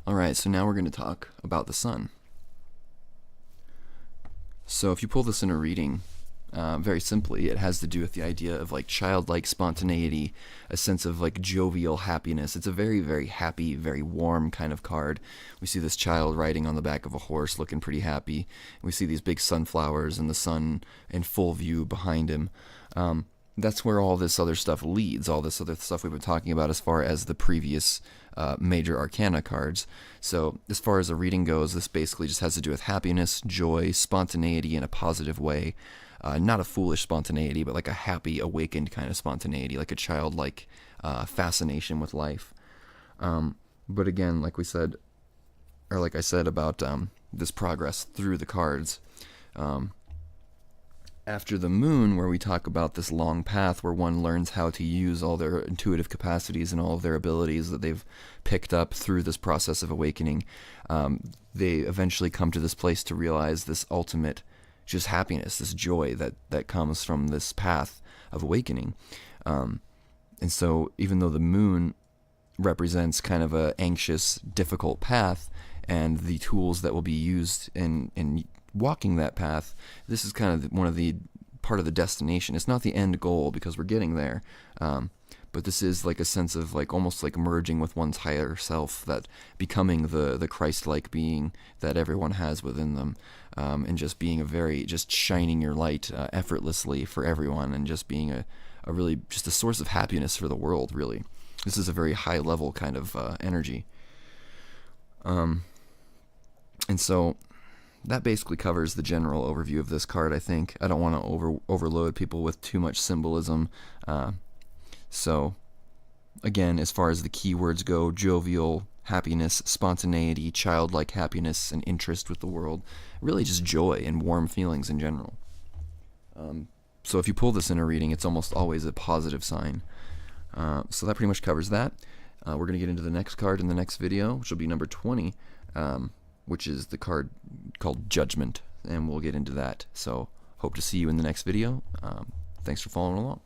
Alright, so now we're going to talk about the sun. So if you pull this in a reading, very simply, it has to do with the idea of like childlike spontaneity, a sense of like jovial happiness. It's a very, very happy, very warm kind of card. We see this child riding on the back of a horse looking pretty happy. We see these big sunflowers and the sun in full view behind him. That's where all this other stuff leads, all this other stuff we've been talking about as far as the previous major arcana cards. So as far as the reading goes, this basically just has to do with happiness, joy, spontaneity in a positive way. Not a foolish spontaneity, but like a happy, awakened kind of spontaneity, like a childlike fascination with life. But again, like we said, or like I said about this progress through the cards, after the moon, where we talk about this long path where one learns how to use all their intuitive capacities and all of their abilities that they've picked up through this process of awakening, they eventually come to this place to realize this ultimate just happiness, this joy that comes from this path of awakening. And so even though the moon represents kind of a anxious, difficult path, and the tools that will be used in walking that path, this is kind of one of the part of the destination. It's not the end goal because we're getting there, but this is like a sense of like almost like merging with one's higher self, that becoming the Christ-like being that everyone has within them, and just being just shining your light effortlessly for everyone, and just being a really just a source of happiness for the world. Really, this is a very high level kind of energy. And so that basically covers the general overview of this card, I think. I don't want to overload people with too much symbolism. So, again, as far as the keywords go, jovial, happiness, spontaneity, childlike happiness, and interest with the world. Really just joy and warm feelings in general. So if you pull this in a reading, it's almost always a positive sign. So that pretty much covers that. We're going to get into the next card in the next video, which will be number 20. Which is the card called Judgment, and we'll get into that. So hope to see you in the next video. Thanks for following along.